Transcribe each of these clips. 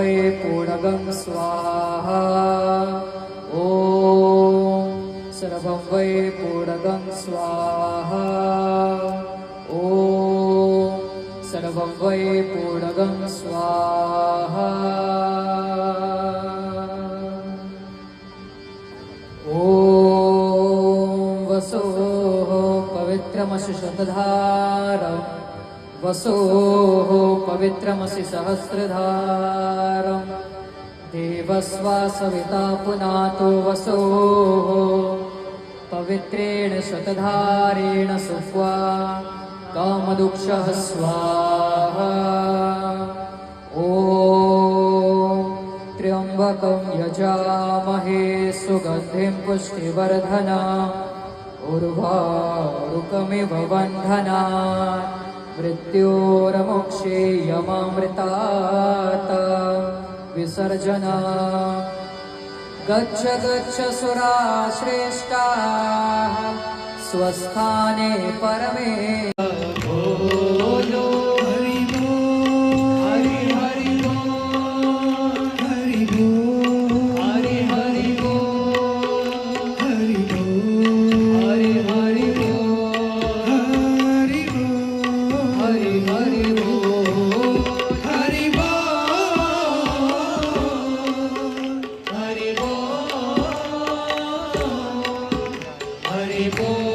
वै पूर्णगं स्वाहा। ॐ सर्वं वै पूर्णगं स्वाहा। ॐ सर्वं वै पूर्णगं स्वाहा। ॐ वसोः पवित्रमसि शतधारम् वसोः पवित्रमसि सहस्रधारम् देवस्वा सविता पुनातो वसोः पवित्रेण शतधारेण सुह्वा कामदुक्षः स्वाहा। ॐ त्र्यम्बकं यजामहे सुगन्धिं पुष्टिवर्धनम् उर्वारुकमिव बन्धनात् मृत्योर्मुक्षेयमामृतात् विसर्जना। गच्छ गच्छ सुराश्रेष्ठाः स्वस्थाने परमे। बोलो हरि बोल हरि हरि बोल हरि बोल हरि हरि बोल हरि बोल हरि हरि बोल हरि हरि बोल हरि बोल हरि बोल हरि बोल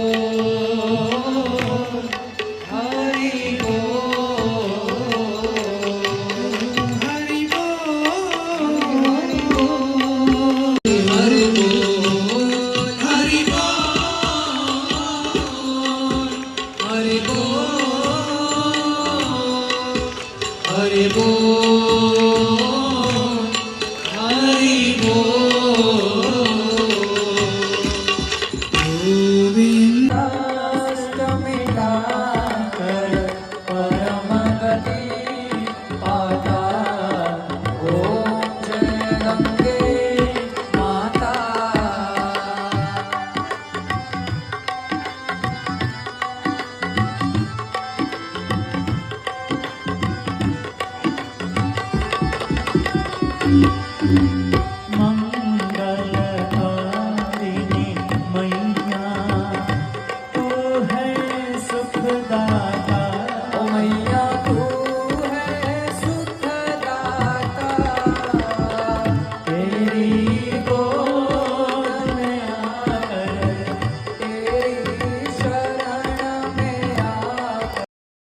हरि बोल।